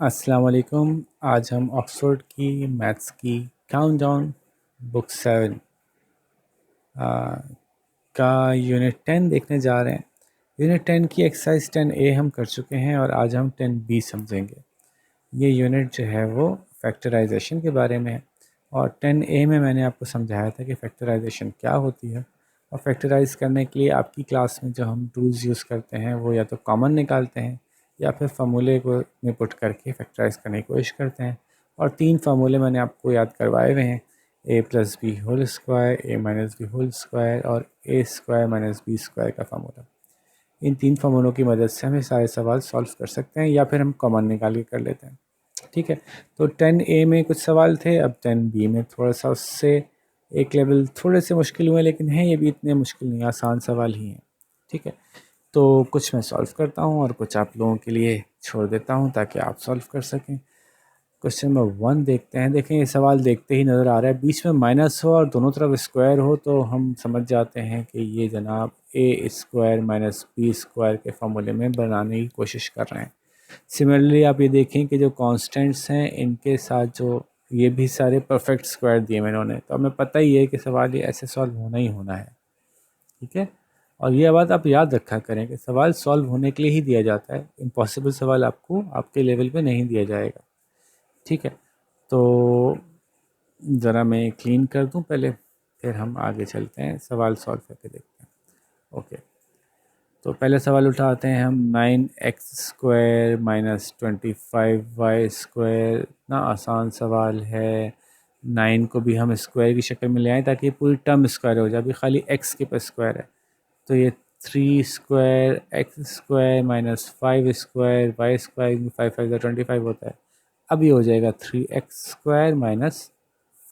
अस्सलाम वालेकुम। आज हम ऑक्सफोर्ड की मैथ्स की काउंटडाउन बुक 7 का यूनिट 10 देखने जा रहे हैं। यूनिट 10 की एक्सरसाइज 10A हम कर चुके हैं और आज हम 10B समझेंगे। ये यूनिट जो है वो फैक्टराइजेशन के बारे में है और 10A में मैंने आपको समझाया था कि फैक्टराइजेशन क्या होती है और फैक्टराइज करने के लिए आपकी क्लास में जो हम टूल्स यूज़ करते हैं वो या तो कॉमन निकालते हैं या फिर फार्मूले को में पुट करके फैक्टराइज करने की कोशिश करते हैं। और 3 फार्मूले मैंने आपको याद करवाए हुए हैं, a plus b whole square, a minus b whole square और a square minus B square का फार्मूला। इन 3 फार्मूलों की मदद से हम ये सारे सवाल सॉल्व कर सकते हैं या फिर हम कॉमन निकाल के कर लेते हैं। ठीक है, तो 10A में कुछ सवाल थे, अब 10B में थोड़ा सा उससे एक लेवल थोड़े से मुश्किल हुए, लेकिन हैं ये भी इतने मुश्किल नहीं, आसान सवाल ही हैं। ठीक है, तो कुछ मैं सॉल्व करता हूँ और कुछ आप लोगों के लिए छोड़ देता हूँ ताकि आप सॉल्व कर सकें। क्वेश्चन नंबर 1 देखते हैं। देखें, ये सवाल देखते ही नज़र आ रहा है, बीच में माइनस हो और दोनों तरफ स्क्वायर हो तो हम समझ जाते हैं कि ये जनाब ए स्क्वायर माइनस बी स्क्वायर के फार्मूले में बनाने की कोशिश कर रहे हैं। सिमिलरली आप ये देखें कि जो कांस्टेंट्स हैं इनके साथ जो ये भी सारे परफेक्ट स्क्वायर दिए हैं इन्होंने, तो हमें पता ही है कि सवाल ये ऐसे सॉल्व होना ही होना है। ठीक है, और ये बात आप याद रखा करें कि सवाल सॉल्व होने के लिए ही दिया जाता है, इम्पॉसिबल सवाल आपको आपके लेवल पे नहीं दिया जाएगा। ठीक है, तो ज़रा मैं क्लीन कर दूं पहले, फिर हम आगे चलते हैं, सवाल सॉल्व करके देखते हैं। ओके, तो पहले सवाल उठाते हैं हम। 9x square minus 25y square, इतना आसान सवाल है। 9 को भी हम स्क्वायर की शक्ल में ले आएँ ताकि पूरी टर्म स्क्वायर हो जाए, अभी खाली x के पास स्क्वायर है, तो ये 3 square x square minus 5 square y square, 5 5 25 होता है। अब ये हो जाएगा 3x square minus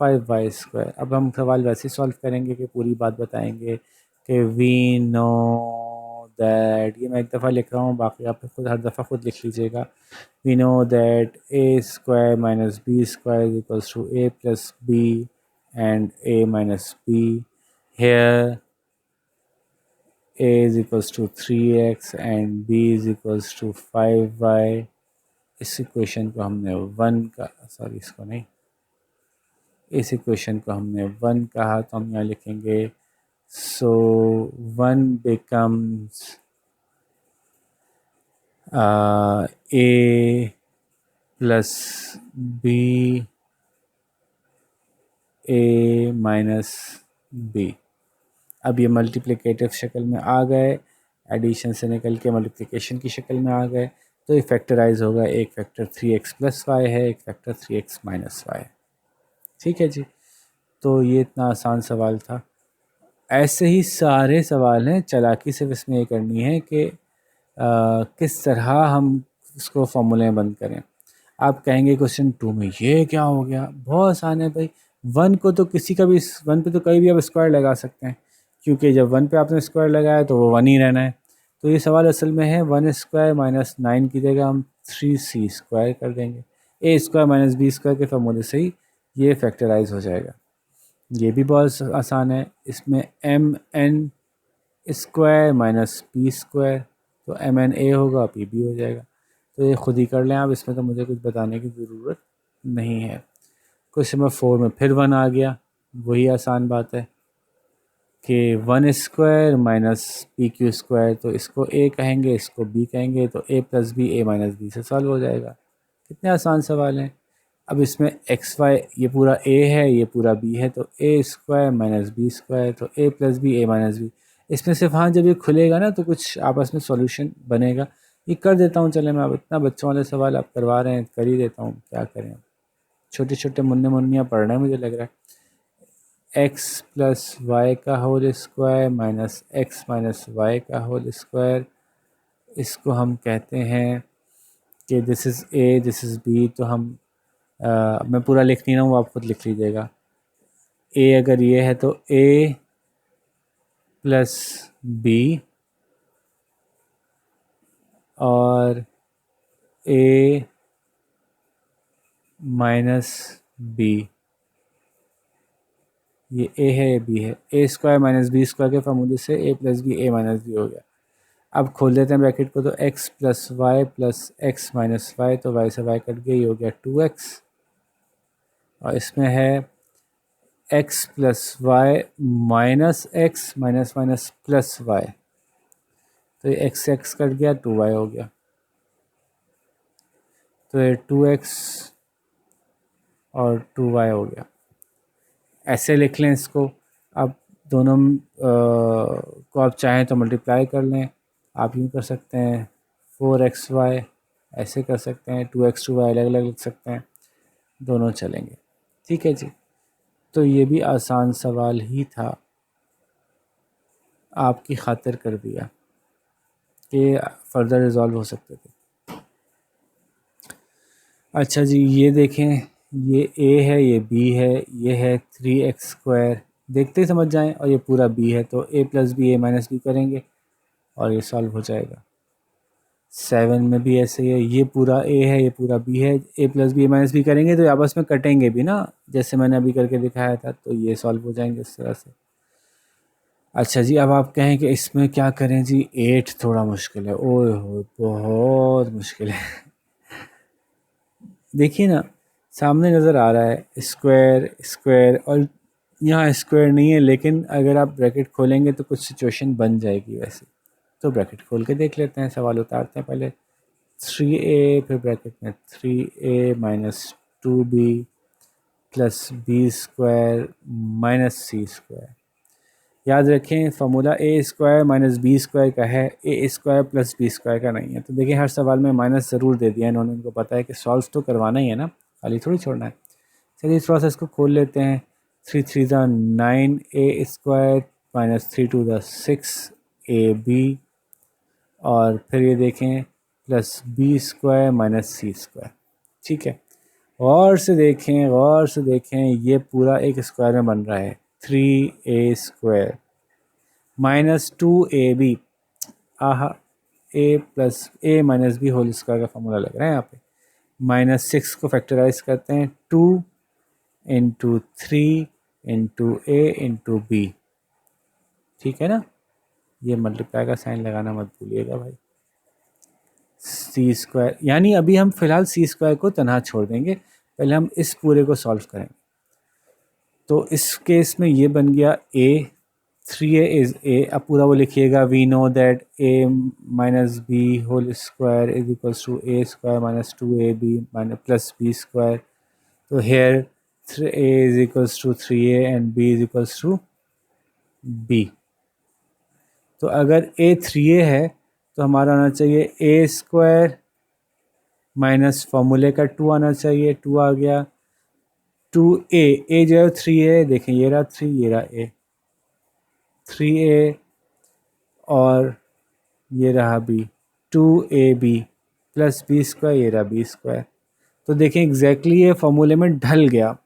5y square. अब हम सवाल वैसे सॉल्व करेंगे कि पूरी बात बताएंगे कि वी नो दैट, ये मैं एक दफ़ा लिख रहा हूँ, बाकी आप खुद हर दफ़ा खुद लिख लीजिएगा। We know that a square minus B square equals to a plus b and a minus b. Here a is equals to 3x and b is equals to 5y। इस इक्वेशन को हमने 1 का, सॉरी इसको नहीं, इस equation को हमने 1 कहा, तो हम यहाँ लिखेंगे so 1 becomes a plus B a minus b. अब ये मल्टीप्लिकेटिव शक्ल में आ गए, एडिशन से निकल के मल्टीप्लिकेशन की शक्ल में आ गए, तो ये फैक्टराइज होगा। एक फैक्टर 3x प्लस वाई है, एक फैक्टर 3x माइनस वाई। ठीक है जी, तो ये इतना आसान सवाल था। ऐसे ही सारे सवाल हैं, चालाकी सिर्फ इसमें ये करनी है कि किस तरह हम इसको फॉर्मूले में बंद करें। आप कहेंगे क्वेश्चन 2 में ये क्या हो गया, बहुत आसान है भाई। 1 को तो किसी का भी, 1 पे तो कहीं भी आप स्क्वायर लगा सकते हैं, क्योंकि जब 1 पे आपने स्क्वायर लगाया तो वो 1 ही रहना है। तो ये सवाल असल में है 1 स्क्वायर माइनस 9 की जगह हम 3c स्क्वायर कर देंगे। a square minus B square के फार्मूले से ही ये फैक्टराइज हो जाएगा। ये भी बहुत आसान है, इसमें m n square minus p square, तो एम एन ए होगा, पी बी हो जाएगा। तो ये खुद ही कर लें आप, इसमें तो मुझे कुछ बताने की ज़रूरत नहीं है। क्वेश्चन नंबर 4 में फिर 1 आ गया, वही आसान बात है कि 1 square minus P Q square, तो इसको ए कहेंगे, इसको बी कहेंगे, तो ए plus b a minus b से सॉल्व हो जाएगा। कितने आसान सवाल हैं। अब इसमें एक्स वाई, ये पूरा ए है, ये पूरा बी है, तो ए स्क्वायर माइनस बी स्क्वायर, तो ए plus b a minus B. इसमें सिर्फ हाँ जब ये खुलेगा ना तो कुछ आपस में सॉल्यूशन बनेगा। ये कर देता हूँ, चले मैं, अब इतना बच्चों वाले सवाल आप करवा रहे हैं, कर ही देता हूँ, क्या करें। छोटे छोटे मुन्ने मुन्नियाँ पढ़ रहे हैं मुझे लग रहा है। एक्स प्लस वाई का whole square minus x minus y का होल स्क्वायर, इसको हम कहते हैं कि this is a, this is b. तो हम मैं पूरा लिख नहीं रहा हूँ, आप खुद लिख लीजिएगा। ए अगर ये है तो ए प्लस बी और ए माइनस बी, ये ए है, ये बी है। ए स्क्वायर माइनस बी स्क्वायर के फार्मूले से ए plus b a minus B हो गया। अब खोल देते हैं ब्रैकेट को, तो x plus y plus x minus y, तो y से y कट गया, ये हो गया 2x। और इसमें है x plus y minus x minus minus plus y, तो ये x कट गया, 2y हो गया, तो ये 2x और 2y हो गया। ऐसे लिख लें इसको। अब दोनों को आप चाहें तो मल्टीप्लाई कर लें। आप यूँ कर सकते हैं 4xy, ऐसे कर सकते हैं 2x 2y अलग अलग लिख सकते हैं, दोनों चलेंगे। ठीक है जी, तो ये भी आसान सवाल ही था, आपकी खातिर कर दिया कि फर्दर रिजॉल्व हो सकते थे। अच्छा जी, ये देखें, ये a है, ये b है, ये है 3x², देखते ही समझ जाएं, और ये पूरा b है, तो a plus b a minus b करेंगे और ये सॉल्व हो जाएगा। 7 में भी ऐसे ही है, ये पूरा a है, ये पूरा b है, a plus b a minus b करेंगे तो ये आपस में कटेंगे भी ना, जैसे मैंने अभी करके दिखाया था, तो ये सॉल्व हो जाएंगे इस तरह से। अच्छा जी, अब आप कहें कि इसमें क्या करें जी, 8 थोड़ा मुश्किल है, ओह हो बहुत मुश्किल है। देखिए ना, सामने नज़र आ रहा है स्क्वायर स्क्वायर, और यहाँ स्क्वायर नहीं है, लेकिन अगर आप ब्रैकेट खोलेंगे तो कुछ सिचुएशन बन जाएगी वैसे। तो ब्रैकेट खोल के देख लेते हैं, सवाल उतारते हैं पहले। 3a, फिर ब्रैकेट में 3a minus 2b plus b² minus c²। याद रखें, फार्मूला a² माइनस b² का है, a² प्लस b² का नहीं है। तो देखिए, हर सवाल में माइनस ज़रूर दे दिया इन्होंने, इनको पता है कि सॉल्व तो करवाना ही है ना, खाली थोड़ी छोड़ना है। चलिए इस प्रोसेस को खोल लेते हैं। 3 3 9 a² माइनस 3 2 6ab, और फिर ये देखें प्लस b² माइनस c²। ठीक है, गौर से देखें, गौर से देखें, ये पूरा एक स्क्वायर में बन रहा है, 3a² माइनस 2ab। आहा, a plus a minus b whole square का फॉर्मूला लग रहा है यहाँ पे। -6 को फैक्टराइज करते हैं, 2 into 3 into a into b. ठीक है ना, ये मल्टीप्लाई का साइन लगाना मत भूलिएगा भाई। c², यानी अभी हम फिलहाल c² को तनहा छोड़ देंगे, पहले हम इस पूरे को सॉल्व करेंगे। तो इस केस में ये बन गया a, 3a इज a। अब पूरा वो लिखिएगा, we know that a minus b whole square is equals to a² minus 2ab minus plus b²। तो here 3a is equals to 3a and b is equals to b। तो अगर a 3a है तो हमारा आना चाहिए a² minus फॉर्मूले का 2 आना चाहिए, 2 आ गया। 2a, a जो है 3a, देखें ये रहा 3, ये रहा a, 3a और ये रहा b, 2ab प्लस b², ये रहा b²। तो देखें एग्जैक्टली ये फार्मूले में ढल गया,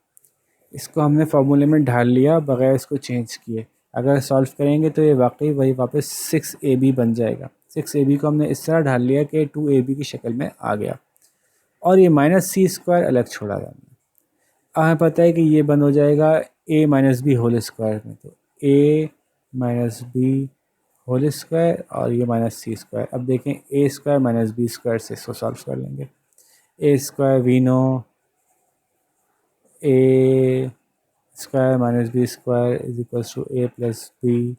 इसको हमने फार्मूले में ढाल लिया बगैर इसको चेंज किए। अगर सॉल्व करेंगे तो ये वाकई वही वापस 6ab बन जाएगा। 6ab को हमने इस तरह ढाल लिया कि 2ab की शक्ल में आ गया, और ये माइनस c² अलग छोड़ा था हमने। हमें पता है कि ये बंद हो जाएगा a minus b whole square में, तो a minus b whole square और ये माइनस c²। अब देखें a² माइनस b² से इसको सॉल्व कर लेंगे। a² we know a² minus b² is equals to a plus B,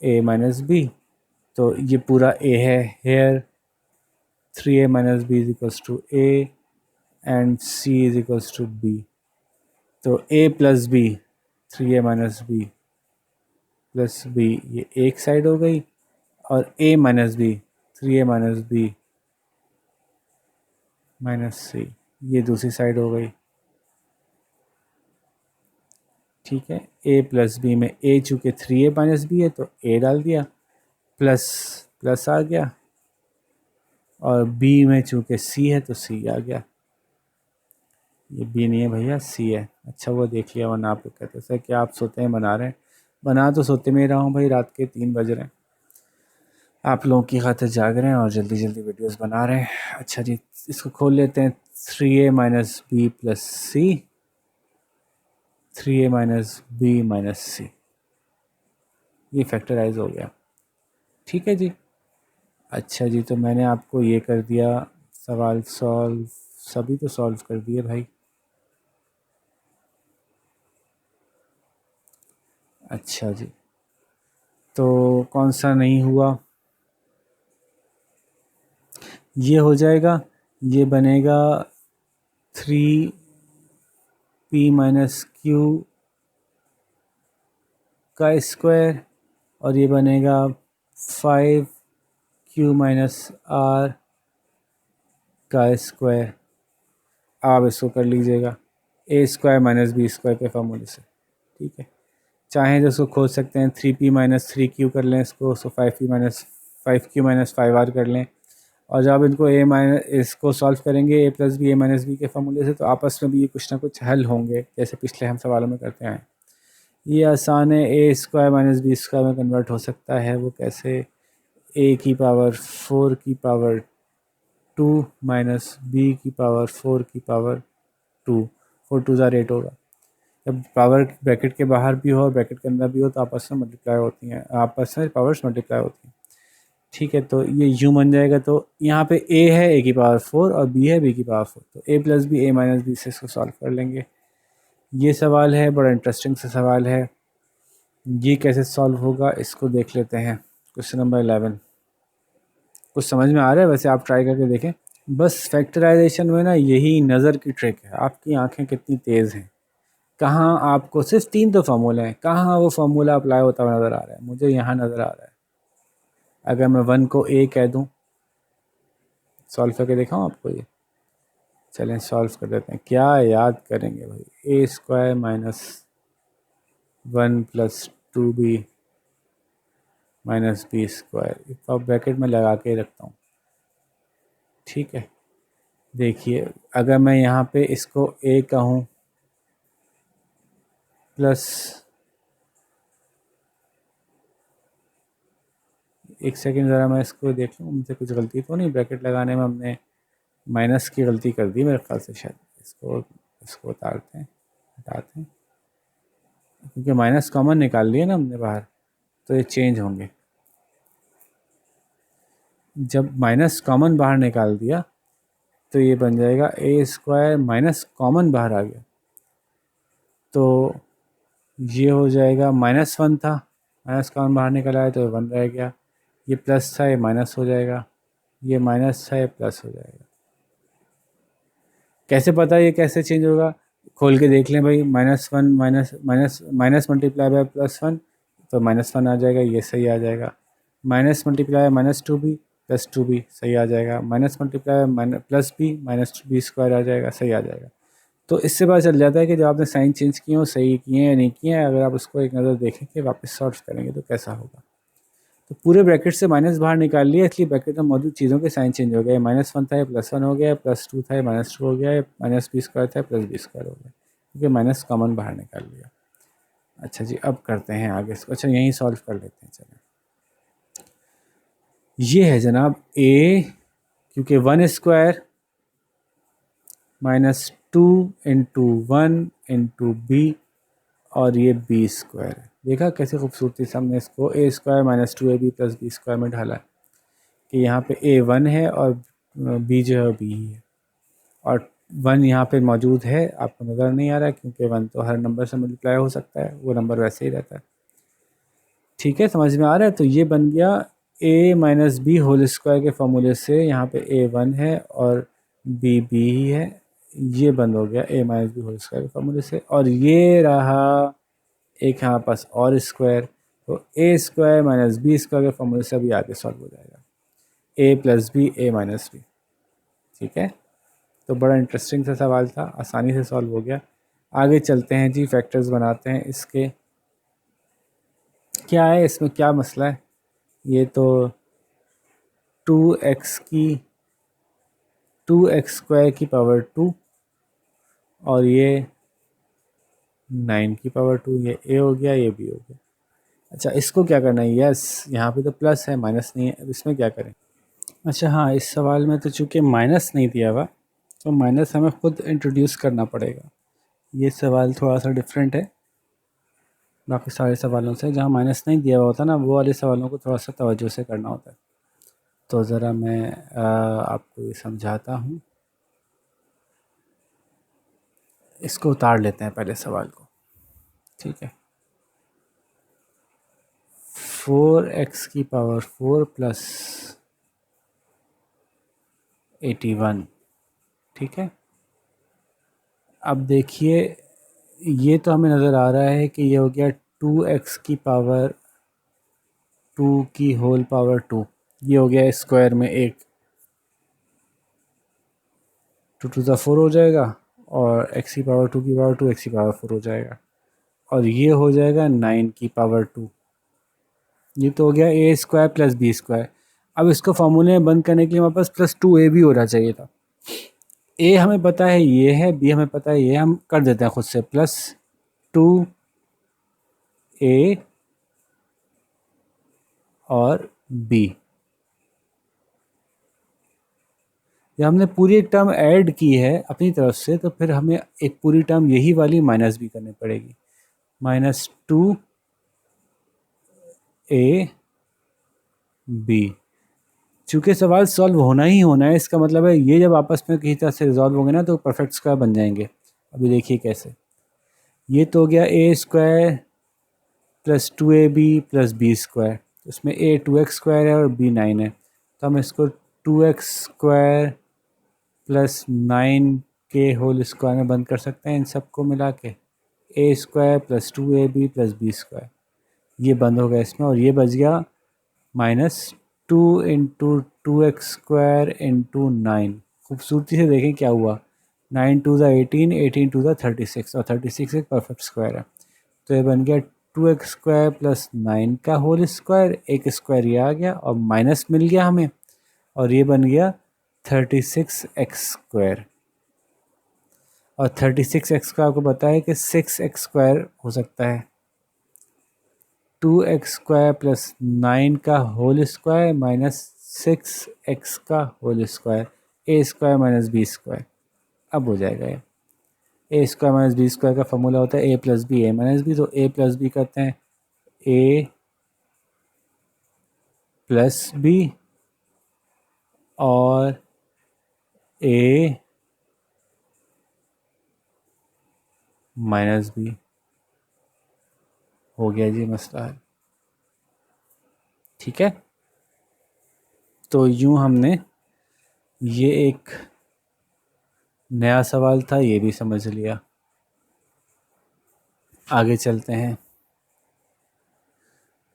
a minus B. तो ये पूरा a है, here 3a minus B is equals to a and c is equals to b। तो a plus B, 3a minus B plus B, ये एक side हो गई, और a minus B, 3a minus B minus C, ये दूसरी side हो गई। ठीक है, a प्लस बी में a चूँकि 3a माइनस बी है तो a डाल दिया, प्लस प्लस आ गया, और b में चूँकि c है तो c आ गया। ये b नहीं है भैया, c है। अच्छा वो देख लिया, वरना आप कहते सर क्या आप सोते हैं बना रहे हैं। बना तो सोते में ही रहा हूँ भाई, रात के 3 बज रहे हैं, आप लोगों की खातिर जाग रहे हैं और जल्दी जल्दी वीडियोस बना रहे हैं। अच्छा जी, इसको खोल लेते हैं। 3a माइनस बी प्लस सी, 3a minus B minus C, ये फैक्टराइज हो गया। ठीक है जी, अच्छा जी, तो मैंने आपको ये कर दिया, सवाल सॉल्व, सभी तो सॉल्व कर दिए भाई। अच्छा जी, तो कौन सा नहीं हुआ? ये हो जाएगा, ये बनेगा 3p-q का स्क्वायर, और ये बनेगा 5q-r का स्क्वायर। आप इसको कर लीजिएगा ए स्क्वायर माइनस बी स्क्वायर के फार्मूले से, ठीक है। चाहें तो इसको खोज सकते हैं, 3p-3q कर लें इसको 5q-5r कर लें। और जब आप इनको इसको सॉल्व करेंगे a plus B, a minus b के फार्मूले से, तो आपस में भी ये कुछ ना कुछ हल होंगे, जैसे पिछले हम सवालों में करते आए। ये आसान है, ए स्क्वायर माइनस बी स्क्वायर में कन्वर्ट हो सकता है। वो कैसे? a की पावर 4 की पावर 2 माइनस बी की पावर 4 की पावर 2, 4 टू ज़ा 8 होगा। जब पावर ब्रैकेट के बाहर भी हो और ब्रैकेट के अंदर भी हो तो आपस में मल्टीप्लाई होती हैं, आपस में पावर्स मल्टीप्लाई होती हैं, ठीक है। तो ये u बन जाएगा, तो यहाँ पे a है a की पावर 4 और b है b की पावर 4, तो a plus B, a minus b से इसको सॉल्व कर लेंगे। ये सवाल है, बड़ा इंटरेस्टिंग सा सवाल है। ये कैसे सॉल्व होगा इसको देख लेते हैं। क्वेश्चन नंबर 11, कुछ समझ में आ रहा है? वैसे आप ट्राई करके देखें। बस फैक्टराइजेशन में ना यही नज़र की ट्रिक है। आपकी आंखें कितनी तेज़ हैं, कहाँ आपको सिर्फ 3 तो फार्मूले हैं, कहाँ वो फार्मूला अप्लाई होता हुआ नज़र आ रहा है? मुझे यहाँ नज़र आ रहा है। अगर मैं 1 को a कह दूँ, सॉल्व करके दिखाऊँ आपको ये? चलें सॉल्व कर देते हैं। क्या याद करेंगे भाई, A square minus 1 plus 2b minus B square, अब ब्रैकेट में लगा के रखता हूँ, ठीक है। देखिए, अगर मैं यहाँ पे इसको a कहूँ प्लस, एक सेकेंड ज़रा मैं इसको देख लूँ, मुझसे कुछ गलती तो नहीं? ब्रैकेट लगाने में हमने माइनस की गलती कर दी मेरे ख्याल से शायद। इसको इसको उतारते हैं, हटाते हैं, क्योंकि माइनस कॉमन निकाल लिया ना हमने बाहर, तो ये चेंज होंगे। जब माइनस कॉमन बाहर निकाल दिया तो ये बन जाएगा ए स्क्वायर, माइनस कॉमन बाहर आ गया तो ये हो जाएगा, -1 था, माइनस कॉमन बाहर निकल आया तो 1 रह गया। ये प्लस था, ये माइनस हो जाएगा, ये माइनस था, ये प्लस हो जाएगा। कैसे पता ये कैसे चेंज होगा? खोल के देख लें भाई, -1 minus minus minus multiply by +1, तो -1 आ जाएगा, ये सही आ जाएगा। Minus multiply -2b plus 2b सही आ जाएगा। Minus multiply plus B minus B square आ जाएगा, सही आ जाएगा। तो इससे पता चल जाता है कि जो आपने साइन चेंज किए हो सही किए हैं या नहीं किए हैं। अगर आप उसको एक नज़र देखेंगे, वापस सॉल्व करेंगे तो कैसा होगा। तो पूरे ब्रैकेट से माइनस बाहर निकाल लिया, इसलिए ब्रैकेट में मौजूद चीज़ों के साइन चेंज हो गए। -1 था, ये +1 हो गया, +2 था, ये -2 हो गया, माइनस बी स्क्वायर था, प्लस बी स्क्वायर हो गया, क्योंकि माइनस कॉमन बाहर निकाल लिया। अच्छा जी, अब करते हैं आगे इसको। अच्छा, यहीं सॉल्व कर लेते हैं, चलें। ये है जनाब a, क्योंकि 1 स्क्वायर -2 इंटू 1 इंटू बी, और ये बी स्क्वायर है। देखा कैसे खूबसूरती से हमने इसको a square -2ab plus B square में ढाला है, कि यहाँ पे a 1 है और b जो है b ही है, और 1 यहाँ पे मौजूद है, आपको नज़र नहीं आ रहा है, क्योंकि 1 तो हर नंबर से मल्टीप्लाई हो सकता है, वो नंबर वैसे ही रहता है, ठीक है। समझ में आ रहा है? तो ये बन गया a minus b whole square के फार्मूले से, यहाँ पे a 1 है और b b ही है, ये बंद हो गया a minus b whole square के फार्मूले से। और ये रहा एक यहाँ पास और स्क्वायर, तो a square minus B square के फार्मूले से अभी आगे सॉल्व हो जाएगा, a plus B, a minus b, ठीक है। तो बड़ा इंटरेस्टिंग सा सवाल था, आसानी से सॉल्व हो गया। आगे चलते हैं जी, फैक्टर्स बनाते हैं इसके। क्या है इसमें, क्या मसला है? ये तो 2x की 2x स्क्वायर की पावर 2 और ये 9 की पावर 2, ये a हो गया, ये b हो गया। अच्छा, इसको क्या करना है? यस, यहाँ पे तो प्लस है, माइनस नहीं है, अब इसमें क्या करें? अच्छा हाँ, इस सवाल में तो चूँकि माइनस नहीं दिया हुआ, तो माइनस हमें ख़ुद इंट्रोड्यूस करना पड़ेगा। ये सवाल थोड़ा सा डिफरेंट है बाकी सारे सवालों से। जहाँ माइनस नहीं दिया हुआ होता ना, वो वाले सवालों को थोड़ा सा तवज्जो से करना होता है। तो ज़रा मैं आपको ये समझाता हूँ। इसको उतार लेते हैं पहले सवाल को, ठीक है। 4x की पावर 4 प्लस 81, ठीक है। अब देखिए, ये तो हमें नज़र आ रहा है कि ये हो गया 2x की पावर 2 की होल पावर 2, ये हो गया स्क्वायर में एक, 2 टू ज़ा 4 हो जाएगा, और x की पावर 2 की पावर 2 x की पावर 4 हो जाएगा, और ये हो जाएगा 9 की पावर 2। ये तो हो गया A square plus B square. अब इसको फार्मूले में बंद करने के लिए हमारे पास प्लस 2a भी होना चाहिए था। ए हमें पता है ये है, बी हमें पता है ये, हम कर देते हैं खुद से, प्लस 2a और b। जब हमने पूरी एक टर्म ऐड की है अपनी तरफ से, तो फिर हमें एक पूरी टर्म यही वाली माइनस भी करनी पड़ेगी, -2a b। चूँकि सवाल सॉल्व होना ही होना है, इसका मतलब है ये जब आपस में किसी तरह से रिजॉल्व होंगे ना तो परफेक्ट स्क्वायर बन जाएंगे। अभी देखिए कैसे। ये तो हो गया A square plus 2ab plus B square, इसमें a 2x स्क्वायर है और b 9 है, तो हम इसको 2x स्क्वायर प्लस 9 के होल स्क्वायर में बंद कर सकते हैं इन सबको मिला के, a square plus 2ab plus B square, ये बंद हो गया इसमें, और ये बच गया -2 इंटू 2x स्क्वायर इंटू 9। खूबसूरती से देखें क्या हुआ, 9 टू ज़ा 18, 18 टू ज़ा 36, और 36 एक परफेक्ट स्क्वायर है, तो ये बन गया 2x स्क्वायर प्लस 9 का होल स्क्वायर, एक स्क्वायर ये आ गया और माइनस मिल गया हमें, और ये बन गया 36x स्क्वायर। और 36x का आपको पता है कि 6x स्क्वायर हो सकता है, 2x स्क्वायर प्लस 9 का होल स्क्वायर माइनस 6x का होल स्क्वायर, ए स्क्वायर माइनस बी स्क्वायर। अब हो जाएगा ये, ए स्क्वायर माइनस बी स्क्वायर का फॉर्मूला होता है ए plus b a minus B, तो ए प्लस बी करते हैं ए प्लस बी और ए माइनस बी, हो गया जी मसला है, ठीक है। तो यूं हमने ये एक नया सवाल था, ये भी समझ लिया। आगे चलते हैं।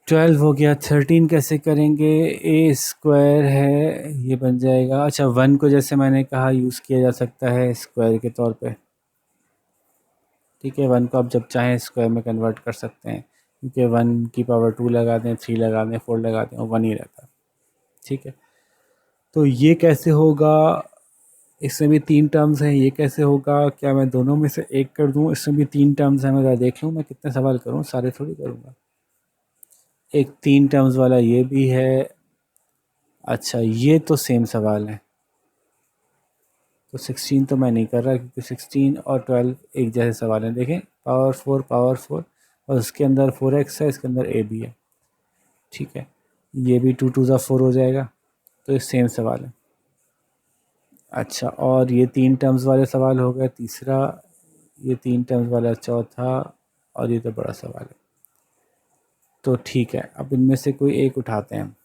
12 हो गया, 13 कैसे करेंगे, ए स्क्वायर है ये बन जाएगा, अच्छा 1 को जैसे मैंने कहा यूज़ किया जा सकता है स्क्वायर के तौर पे, ठीक है। 1 को आप जब चाहें स्क्वायर में कन्वर्ट कर सकते हैं, क्योंकि 1 की पावर 2 लगा दें, 3 लगा दें, 4 लगा दें और 1 ही रहता है, ठीक है। तो ये कैसे होगा, इसमें भी 3 टर्म्स हैं, ये कैसे होगा, क्या मैं दोनों में से एक कर दूं, इसमें भी 3 टर्म्स हैं, मैं ज़रा देख लूँ मैं कितने सवाल करूँ, सारे थोड़ी करूँगा। एक 3 टर्म्स वाला ये भी है, अच्छा ये तो सेम सवाल है, तो 16 तो मैं नहीं कर रहा क्योंकि 16 और 12 एक जैसे सवाल हैं। देखें पावर 4 और उसके अंदर 4x है, इसके अंदर a भी है, ठीक है। ये भी 2 टू ज़ा 4 हो जाएगा, तो ये सेम सवाल है। अच्छा, और ये 3 टर्म्स वाले सवाल हो गए तीसरा, ये 3 टर्म्स वाला चौथा, और ये तो बड़ा सवाल है। तो ठीक है, अब इनमें से कोई एक उठाते हैं।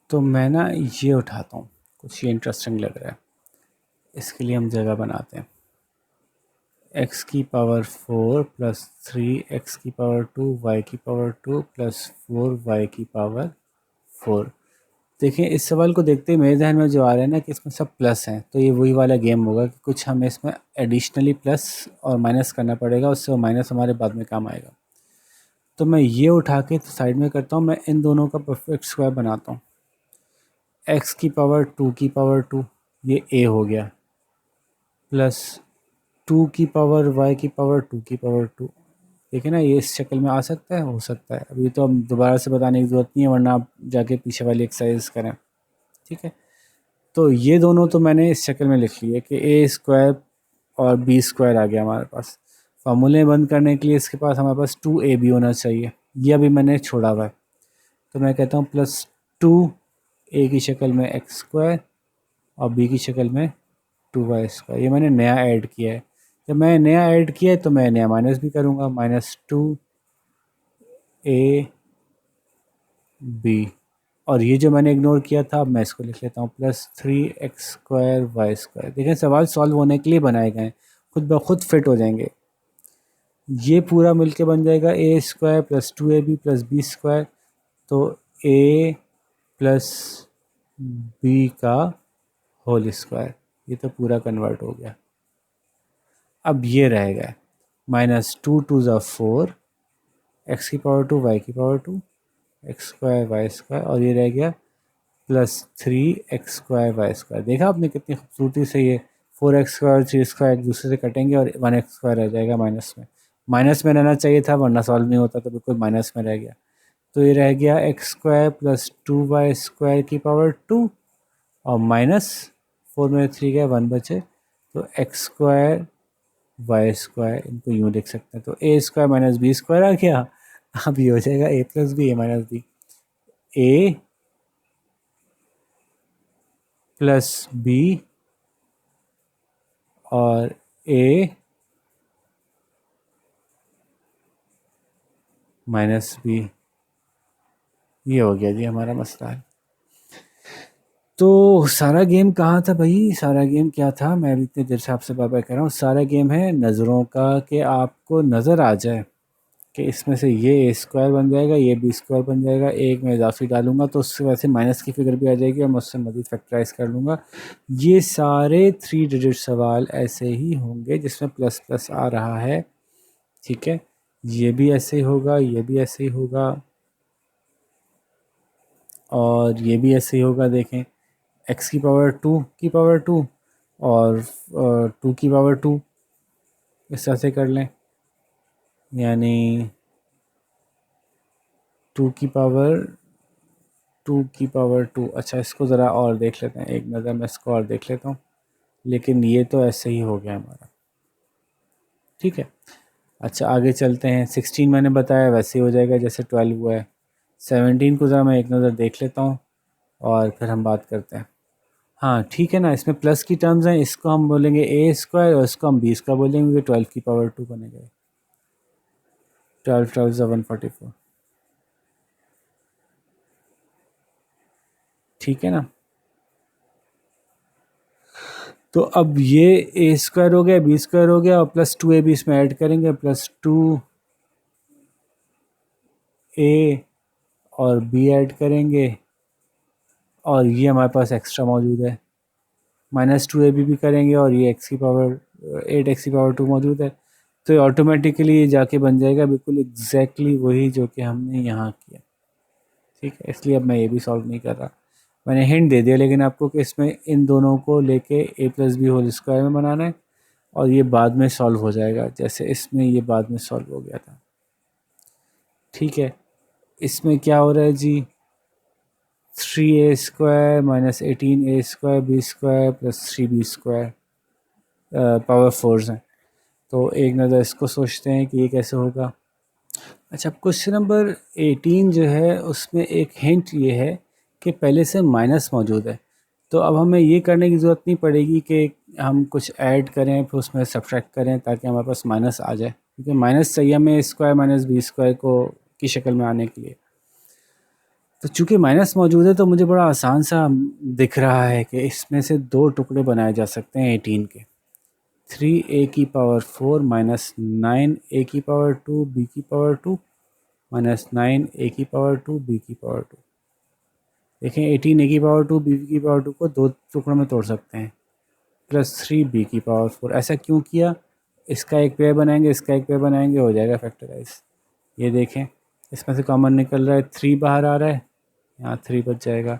तो मैं ना ये उठाता हूँ, कुछ ये इंटरेस्टिंग लग रहा है, इसके लिए हम जगह बनाते हैं। x की पावर 4 प्लस 3x की पावर 2 y की पावर 2 प्लस 4y की पावर 4। देखिए इस सवाल को देखते ही मेरे जहन में जो आ रहा है ना कि इसमें सब प्लस हैं, तो ये वही वाला गेम होगा कि कुछ हमें इसमें एडिशनली प्लस और माइनस करना पड़ेगा, उससे वो माइनस हमारे बाद में काम आएगा। तो मैं ये उठा के तो साइड में करता हूँ, मैं इन दोनों का परफेक्ट स्क्वायर बनाता हूँ। x की पावर 2 की पावर 2, ये a हो गया, प्लस 2 की पावर y की पावर 2 की पावर 2। देखिए ना ये इस शक्ल में आ सकता है, हो सकता है, अभी तो हम दोबारा से बताने की ज़रूरत नहीं है, वरना आप जाके पीछे वाली एक्सरसाइज करें, ठीक है। तो ये दोनों तो मैंने इस शक्ल में लिख लिए कि ए स्क्वायर और बी स्क्वायर आ गया हमारे पास। फार्मूले बंद करने के लिए इसके पास हमारे पास 2ab होना चाहिए, ये अभी मैंने छोड़ा हुआ है। तो मैं कहता हूँ +2 ए की शक्ल में एक्स स्क्वायर और बी की शक्ल में 2y²। ये मैंने नया ऐड किया है। जब मैं नया ऐड किया है तो मैं नया माइनस भी करूँगा, -2 AB। और ये जो मैंने इग्नोर किया था, अब मैं इसको लिख लेता हूँ +3x² y²। देखें, सवाल सॉल्व होने के लिए बनाए गए हैं, खुद ब खुद फिट हो जाएंगे। ये पूरा मिलके बन जाएगा a² + 2ab + b²। तो a + b का होल स्क्वायर, ये तो पूरा कन्वर्ट हो गया। अब ये रहेगा -2 2 ज़ा 4 x⁻², y⁻², x² y² और ये रह गया +3x² y²। देखा आपने कितनी खूबसूरती से ये 4x² और 3x² एक दूसरे से कटेंगे और 1x² रह जाएगा माइनस में। माइनस में रहना चाहिए था, वरना सॉल्व नहीं होता, तो बिल्कुल माइनस में रह गया। तो ये रह गया x² + 2y² और -4 में 3 गया, 1 बचे, तो x² y²। इनको यूँ लिख सकते हैं, तो a² - b² आ गया। अब ये हो जाएगा a + b a - b, a + b और a - b। ये हो गया जी हमारा मसला है। तो सारा गेम कहाँ था भाई? सारा गेम क्या था? मैं भी इतने देर से आपसे बात कर रहा हूँ। सारा गेम है नज़रों का, कि आपको नज़र आ जाए कि इसमें से ये a² बन जाएगा, ये b² बन जाएगा। एक मैं इजाफी डालूंगा तो उससे वैसे माइनस की फिगर भी आ जाएगी और मैं उससे मज़ीद फैक्टराइज कर लूँगा। ये सारे 3 डिजिट सवाल ऐसे ही होंगे जिसमें प्लस प्लस आ रहा है, ठीक है। ये भी ऐसे ही होगा, ये भी ऐसे ही होगा और ये भी ऐसे ही होगा। देखें, x⁻²² और 2⁻², इस तरह से कर लें, यानी 2⁻²। अच्छा, इसको ज़रा और देख लेते हैं, एक नज़र मैं इसको और देख लेता हूँ। लेकिन ये तो ऐसे ही हो गया हमारा, ठीक है। अच्छा, आगे चलते हैं। 16 मैंने बताया वैसे ही हो जाएगा जैसे 12 हुआ है। 17 को ज़रा मैं एक नज़र देख लेता हूँ और फिर हम बात करते हैं। हाँ ठीक है ना, इसमें प्लस की टर्म्स हैं, इसको हम बोलेंगे a² और इसको हम b² बोलेंगे, 12⁻² बनेगा। 12 12 ज़ा 144, ठीक है ना। तो अब ये a² हो गया, b² हो गया और +2ab इसमें ऐड करेंगे, +2a और b ऐड करेंगे और ये हमारे पास एक्स्ट्रा मौजूद है। -2ab भी करेंगे और ये 8x⁻² मौजूद है। तो ये ऑटोमेटिकली ये जाके बन जाएगा बिल्कुल एग्जैक्टली वही जो कि हमने यहाँ किया, ठीक है। इसलिए अब मैं ये भी सॉल्व नहीं कर रहा, मैंने हिंट दे दिया लेकिन आपको कि इसमें इन दोनों को लेके a + b होल स्क्वायर में बनाना है और ये बाद में सॉल्व हो जाएगा, जैसे इसमें ये बाद में सॉल्व हो गया था, ठीक है। इसमें क्या हो रहा है जी? 3a² - 18a² b² + 3b² power 4 हैं। तो एक नज़र इसको सोचते हैं कि ये कैसे होगा। अच्छा, क्वेश्चन नंबर 18 जो है उसमें एक हिंट ये है कि पहले से माइनस मौजूद है, तो अब हमें ये करने की ज़रूरत नहीं पड़ेगी कि हम कुछ ऐड करें फिर उसमें सब्ट्रैक्ट करें ताकि हमारे पास माइनस आ जाए, क्योंकि माइनस चाहिए हमें a² - b² को की शक्ल में आने के लिए। तो चूँकि माइनस मौजूद है तो मुझे बड़ा आसान सा दिख रहा है कि इसमें से 2 टुकड़े बनाए जा सकते हैं 18 के। 3a⁴ -9a⁴ b⁴ -9a⁴ b⁴ देखें, 18a⁴ b⁴ को 2 टुकड़ों में तोड़ सकते हैं, +3b⁴ ऐसा क्यों किया? इसका एक पेयर बनाएंगे, इसका एक पेयर बनाएंगे, हो जाएगा फैक्टराइज। ये देखें, इसमें से कॉमन निकल रहा है, 3 बाहर आ रहा है, यहाँ 3 बच जाएगा।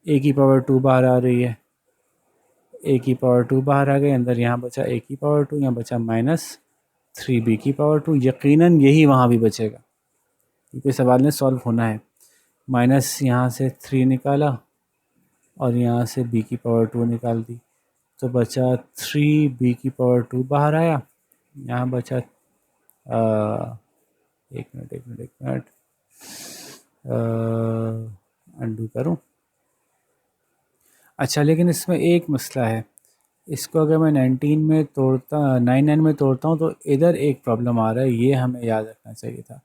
a⁴ बाहर आ रही है, a⁴ बाहर आ गई, अंदर यहाँ बचा a⁴, यहाँ बचा -3b⁴। यकीनन यही वहाँ भी बचेगा क्योंकि सवाल ने सॉल्व होना है। माइनस यहाँ से 3 निकाला और यहाँ से b⁴ निकाल दी, तो बचा 3b⁴ बाहर आया, यहाँ बचा एक मिनट, अंडू करूं। अच्छा, लेकिन इसमें एक मसला है। इसको अगर मैं 99 में तोड़ता हूँ तो इधर एक प्रॉब्लम आ रहा है, ये हमें याद रखना चाहिए था।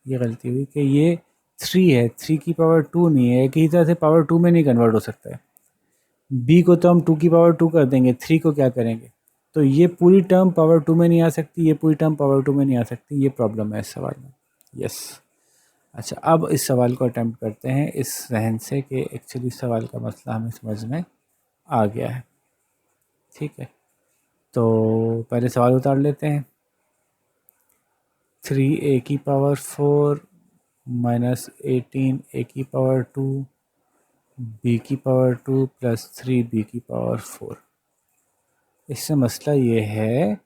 ये गलती हुई कि ये 3 है, 3 की पावर 2 नहीं है, एक ही तरह से पावर 2 में नहीं कन्वर्ट हो सकता है। बी को तो हम 2 की पावर 2 कर देंगे, 3 को क्या करेंगे? तो ये पूरी टर्म पावर 2 में नहीं आ सकती, ये पूरी टर्म पावर 2 में नहीं आ सकती, ये प्रॉब्लम है इस सवाल में। यस। अच्छा, अब इस सवाल को अटेम्प्ट करते हैं इस जहन से कि एक्चुअली सवाल का मसला हमें समझ में आ गया है। ठीक है, तो पहले सवाल उतार लेते हैं। 3a की पावर 4 माइनस 18a की पावर 2 b की पावर 2 प्लस 3b की पावर 4। इससे मसला ये है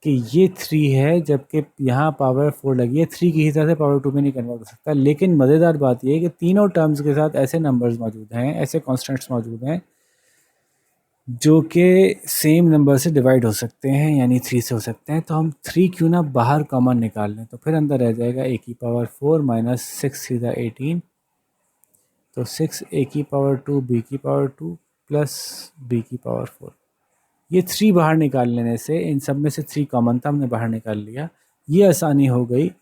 कि ये 3 है जबकि यहाँ पावर 4 लगी है, 3 की हिसाब से पावर 2 में नहीं कन्वर्ट हो सकता। लेकिन मज़ेदार बात ये है कि तीनों टर्म्स के साथ ऐसे नंबर्स मौजूद हैं, ऐसे कॉन्स्टेंट्स मौजूद हैं जो कि सेम नंबर से डिवाइड हो सकते हैं, यानी 3 से हो सकते हैं। तो हम 3 क्यों ना बाहर कॉमन निकाल लें, तो फिर अंदर रह जाएगा a की पावर 4 माइनस 6 सीधा 18, तो 6 a की पावर 2 b की पावर 2 प्लस b की पावर 4। ये 3 बाहर निकाल लेने से, इन सब में से 3 कॉमन था, हमने बाहर निकाल लिया। ये आसानी हो गई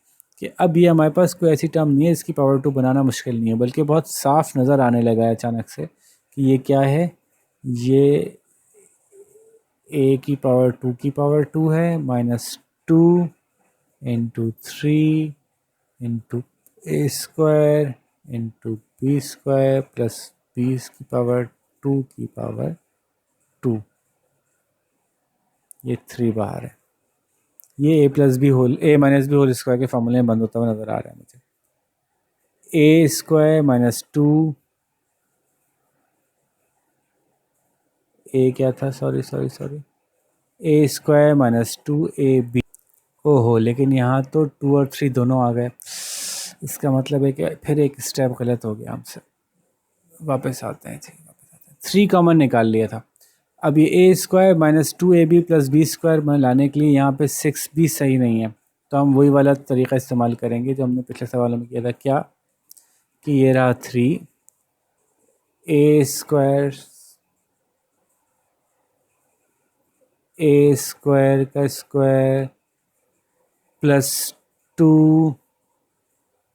कि अब ये हमारे पास कोई ऐसी टर्म नहीं है इसकी पावर 2 बनाना मुश्किल नहीं है, बल्कि बहुत साफ नज़र आने लगा है अचानक से कि ये क्या है। ये a की पावर 2 की पावर 2 है minus 2 into 3 into A square into B square plus B की पावर 2 की पावर 2। ये 3 बाहर है। ये a plus b whole, a minus b whole square के फॉर्मूले में बंद होता हुआ नज़र आ रहा है मुझे। a स्क्वायर माइनस 2, a क्या था, sorry sorry sorry, a square minus 2ab। ओहो, लेकिन यहाँ तो 2 और 3 दोनों आ गए। इसका मतलब है कि फिर एक स्टेप गलत हो गया हमसे। वापस आते हैं, ठीक, वापस आते हैं। 3 कॉमन निकाल लिया था। अब ये a square minus 2ab plus B square में लाने के लिए यहाँ पे 6 भी सही नहीं है, तो हम वही वाला तरीका इस्तेमाल करेंगे जो हमने पिछले सवाल में किया था। क्या कि ये रहा 3 ए स्क्वायर का स्क्वायर प्लस 2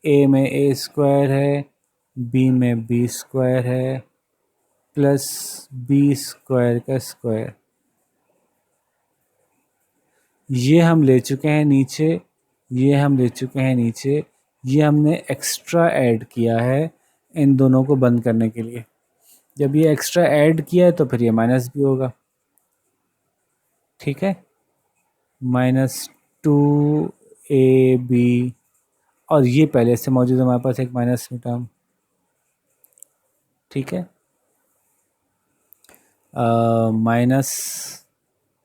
ए में ए स्क्वायर है, बी में बी स्क्वायर है प्लस बी स्क्वायर का स्क्वायर। ये हम ले चुके हैं नीचे, ये हम ले चुके हैं नीचे, ये हमने एक्स्ट्रा ऐड किया है इन दोनों को बंद करने के लिए। जब ये एक्स्ट्रा ऐड किया है तो फिर ये माइनस भी होगा। ठीक है, माइनस 2ab, और ये पहले से मौजूद है हमारे पास एक माइनस में टर्म। ठीक है, माइनस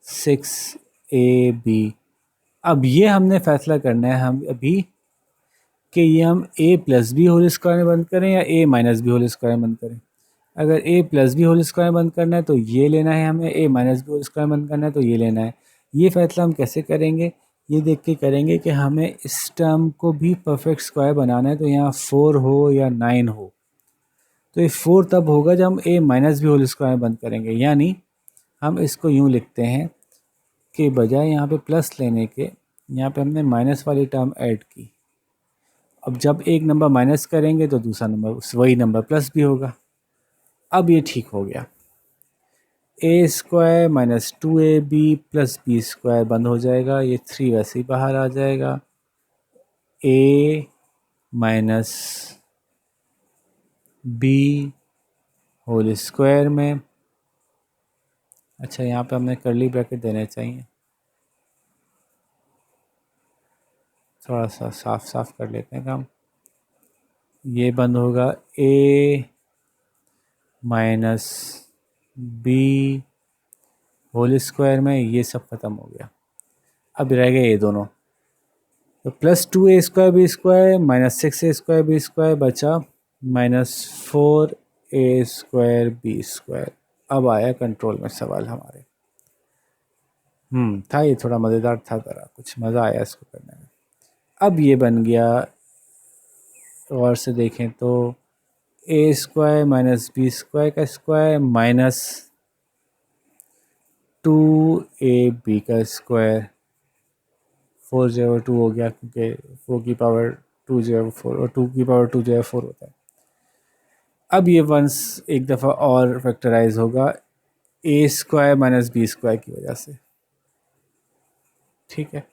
6ab। अब ये हमने फैसला करना है हम अभी कि ये हम a plus b whole square में बंद करें या a minus b whole square में बंद करें। अगर a plus b whole square में बंद करना है तो ये लेना है हमें, a minus b whole square में बंद करना है तो ये लेना है। ये फैसला हम कैसे करेंगे, ये देख के करेंगे कि हमें इस टर्म को भी परफेक्ट स्क्वायर बनाना है, तो यहाँ 4 हो या 9 हो। तो ये 4 तब होगा जब हम a minus b whole square में बंद करेंगे। यानी हम इसको यूँ लिखते हैं कि बजाय यहाँ पे प्लस लेने के, यहाँ पे हमने माइनस वाली टर्म ऐड की। अब जब एक नंबर माइनस करेंगे तो दूसरा नंबर वही नंबर प्लस भी होगा। अब ये ठीक हो गया। A square minus 2ab plus B square बंद हो जाएगा, ये 3 वैसे ही बाहर आ जाएगा। a minus b whole square में, अच्छा यहाँ पे हमने कर्ली ब्रैकेट देने चाहिए, थोड़ा सा साफ साफ कर लेते हैं काम। ये बंद होगा a minus b whole square में, ये सब ख़त्म हो गया। अब रह गए ये दोनों, तो plus 2a square B square minus 6a square B square बचा minus 4a square B square. अब आया कंट्रोल में सवाल हमारे। था ये थोड़ा मज़ेदार था, ज़रा कुछ मज़ा आया इसको करने में। अब ये बन गया गौर से देखें तो ए स्क्वायर माइनस बी स्क्वायर का स्क्वायर माइनस 2ab का स्क्वायर, 4 जो है 2 हो गया क्योंकि 4 की पावर 2 जो है 4 और 2 की पावर 2 जो है 4 होता है। अब ये वंस एक दफ़ा और फैक्टराइज होगा ए स्क्वायर माइनस बी स्क्वायर की वजह से। ठीक है,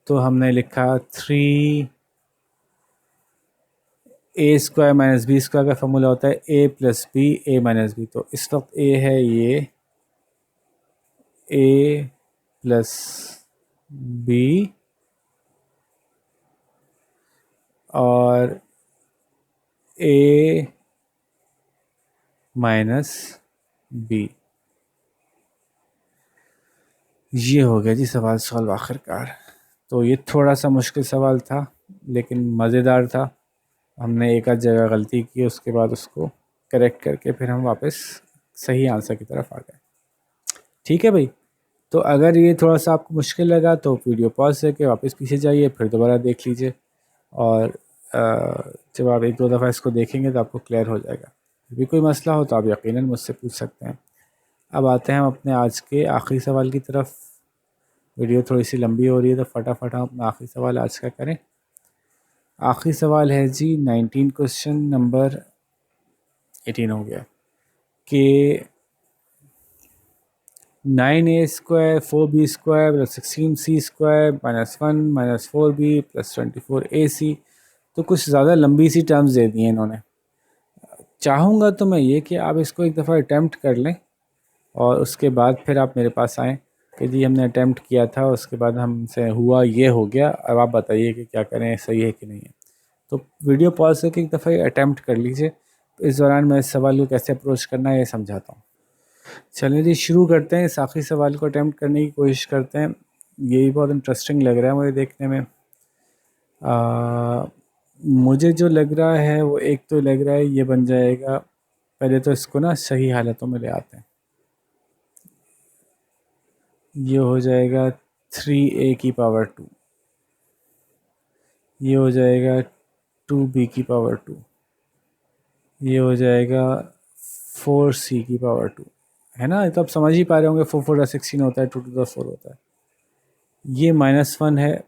तो हमने लिखा 3 ए स्क्वायर माइनस बी स्क्वायर का फॉर्मूला होता है ए plus b a minus B. तो इस वक्त ए है ये ए प्लस बी और ए माइनस बी। ये हो गया जी सवाल सॉल्व आखिरकार। तो ये थोड़ा सा मुश्किल सवाल था लेकिन मज़ेदार था। हमने एक आध जगह गलती की, उसके बाद उसको करेक्ट करके फिर हम वापस सही आंसर की तरफ आ गए। ठीक है भाई, तो अगर ये थोड़ा सा आपको मुश्किल लगा तो वीडियो पॉज करके वापस पीछे जाइए, फिर दोबारा देख लीजिए और जब आप एक दो दफ़ा इसको देखेंगे तो आपको क्लियर हो जाएगा। भी कोई मसला हो तो आप यकीनन मुझसे पूछ सकते हैं। अब आते हैं हम अपने आज के आखिरी सवाल की तरफ। वीडियो थोड़ी सी लंबी हो रही है तो फटाफट हम अपना आखिरी सवाल आज का करें। आखिरी सवाल है जी 19, क्वेश्चन नंबर 18 हो गया कि 9a square 4b square plus 16c square minus 1 minus 4b plus 24ac। तो कुछ ज़्यादा लंबी सी टर्म्स दे दी हैं इन्होंने। चाहूँगा तो मैं ये कि आप इसको एक दफ़ा अटैम्प्ट कर लें और उसके बाद फिर आप मेरे पास आएँ कि जी हमने अटैम्प्ट किया था, उसके बाद हमसे हुआ ये हो गया, अब आप बताइए कि क्या करें, सही है कि नहीं है। तो वीडियो पॉज करके एक दफ़ा अटैम्प्ट कर लीजिए। इस दौरान मैं इस सवाल को कैसे अप्रोच करना है ये समझाता हूँ। चलिए जी शुरू करते हैं, इस आखिरी सवाल को अटैम्प्ट करने की कोशिश करते हैं। यही बहुत इंटरेस्टिंग लग रहा है मुझे देखने में। मुझे जो लग रहा है वो एक तो लग रहा है ये बन जाएगा। पहले तो इसको ना सही हालतों में ले आते हैं। ये हो जाएगा 3a की पावर 2, ये हो जाएगा 2b की पावर 2, ये हो जाएगा 4c की पावर 2, है ना। तो आप समझ ही पा रहे होंगे 4 4 16 होता है, 2 2 4 होता है। ये -1 है।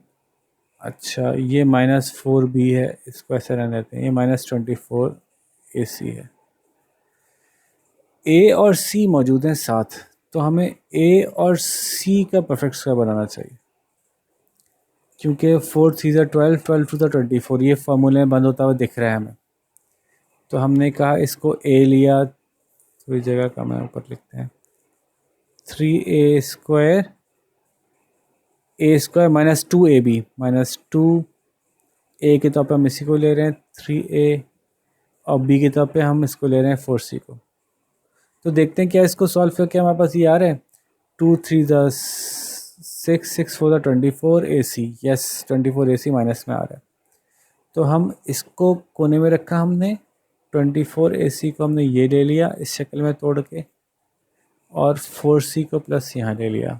अच्छा, ये -4b है, इसको ऐसे रहने देते हैं। ये -24ac है। a और c मौजूद हैं साथ, तो हमें a और c का परफेक्ट स्क्वायर बनाना चाहिए क्योंकि 4 3 12 12 2 24 ये फार्मूले में बंद होता हुआ दिख रहा है हमें। तो हमने कहा इसको a लिया, थोड़ी जगह कम है, ऊपर लिखते हैं 3a square a square minus 2ab minus 2a के तौर पे हम इसी को ले रहे हैं 3a और b के तौर पे हम इसको ले रहे हैं 4c को। तो देखते हैं क्या इसको सॉल्व करके हमारे पास ये आ रहा है। 2 3 6 6 4 24ac, यस 24ac माइनस में आ रहा है। तो हम इसको कोने में रखा हमने, 24ac को हमने ये ले लिया इस शक्ल में तोड़ के और 4c को प्लस यहाँ ले लिया।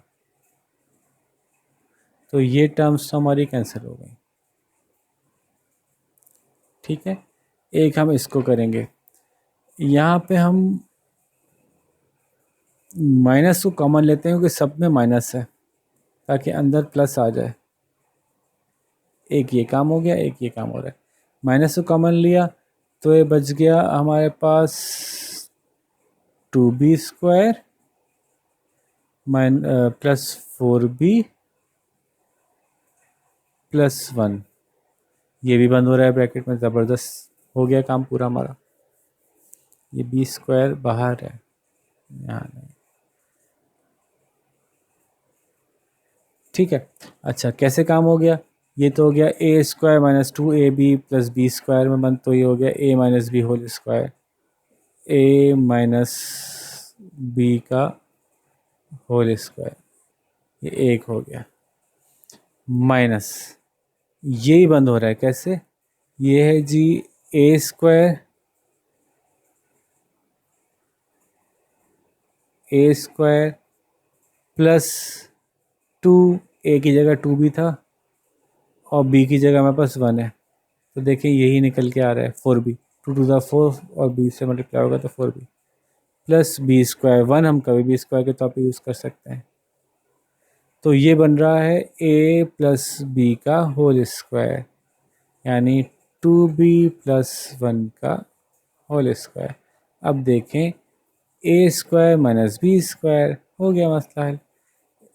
तो ये टर्म्स तो हमारी कैंसिल हो गई। ठीक है, एक हम इसको करेंगे, यहाँ पे हम माइनस को कॉमन लेते हैं क्योंकि सब में माइनस है ताकि अंदर प्लस आ जाए। एक ये काम हो गया, एक ये काम हो रहा है। माइनस को कॉमन लिया तो ये बच गया हमारे पास 2b square plus 4b plus 1। ये भी बंद हो रहा है ब्रैकेट में, ज़बरदस्त हो गया काम पूरा हमारा। ये b स्क्वायर बाहर है, यहाँ नहीं। ठीक है, अच्छा कैसे काम हो गया। ये तो हो गया a square minus 2ab plus B square में बंद, तो ये हो गया a minus b whole square, a minus b का होल स्क्वायर, ये एक हो गया माइनस। यही बंद हो रहा है कैसे, ये है जी a स्क्वायर प्लस 2, a की जगह 2b था और b की जगह हमारे पास 1 है। तो देखिए यही निकल के आ रहा है 4b, 2 to the 4 और b से मल्टीप्लाई होगा तो 4b प्लस बी स्क्वायर 1 हम कभी भी स्क्वायर के तौर पे यूज़ कर सकते हैं। तो ये बन रहा है a प्लस बी का होल स्क्वायर यानी 2b+1 का होल स्क्वायर। अब देखें a square minus B square हो गया मसला हल।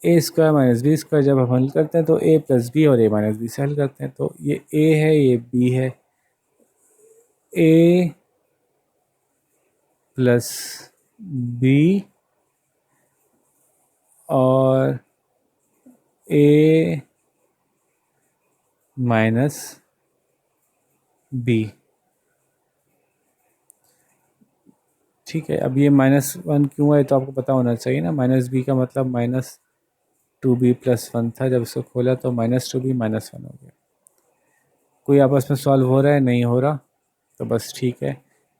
a square minus B square जब हम हल करते हैं तो a प्लस बी और a माइनस बी से हल करते हैं, तो ये a है ये b है, a प्लस बी और a माइनस बी। ठीक है, अब ये -1 क्यों है तो आपको पता होना चाहिए ना। माइनस बी का मतलब -2b+1 था, जब इसको खोला तो -2b -1 हो गया। कोई आपस में सॉल्व हो रहा है? नहीं हो रहा, तो बस ठीक है।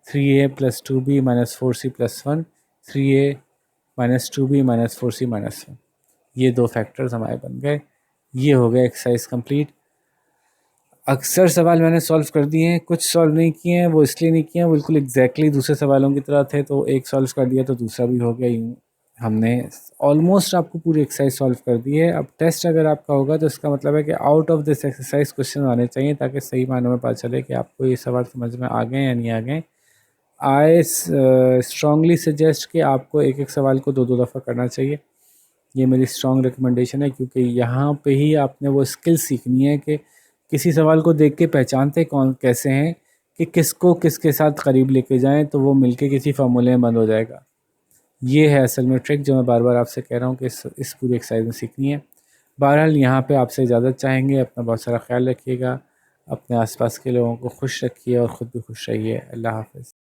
3a + 2b - 4c + 1, 3a - 2b - 4c - 1, ये दो फैक्टर्स हमारे बन गए। ये हो गया एक्सरसाइज कंप्लीट। अक्सर सवाल मैंने सॉल्व कर दिए हैं, कुछ सॉल्व नहीं किए हैं, वो इसलिए नहीं किए हैं बिल्कुल एग्जैक्टली दूसरे सवालों की तरह थे, तो एक सॉल्व कर दिया तो दूसरा भी हो गया। यूँ हमने ऑलमोस्ट आपको पूरी एक्सरसाइज सॉल्व कर दी है। अब टेस्ट अगर आपका होगा तो इसका मतलब है कि out of this exercise question आने चाहिए, ताकि सही मायनों में पता चले कि आपको ये सवाल समझ में आ गए या नहीं आ गए। आई स्ट्रांगली सजेस्ट कि आपको एक एक सवाल को 2-2 दफ़ा करना चाहिए। ये मेरी स्ट्रॉन्ग रिकमेंडेशन है, क्योंकि यहाँ पे ही आपने वो स्किल सीखनी है कि किसी सवाल को देख के पहचानते कौन कैसे हैं कि किसको किसके साथ करीब लेके जाएं तो वो मिलके किसी फार्मूले में बंद हो जाएगा। ये है असल में ट्रिक जो मैं बार बार आपसे कह रहा हूँ कि इस पूरी एक्सरसाइज में सीखनी है। बहरहाल यहाँ पे आपसे इजाज़त चाहेंगे। अपना बहुत सारा ख्याल रखिएगा, अपने आसपास के लोगों को खुश रखिए और ख़ुद भी खुश रहिए। अल्लाह हाफ़िज़।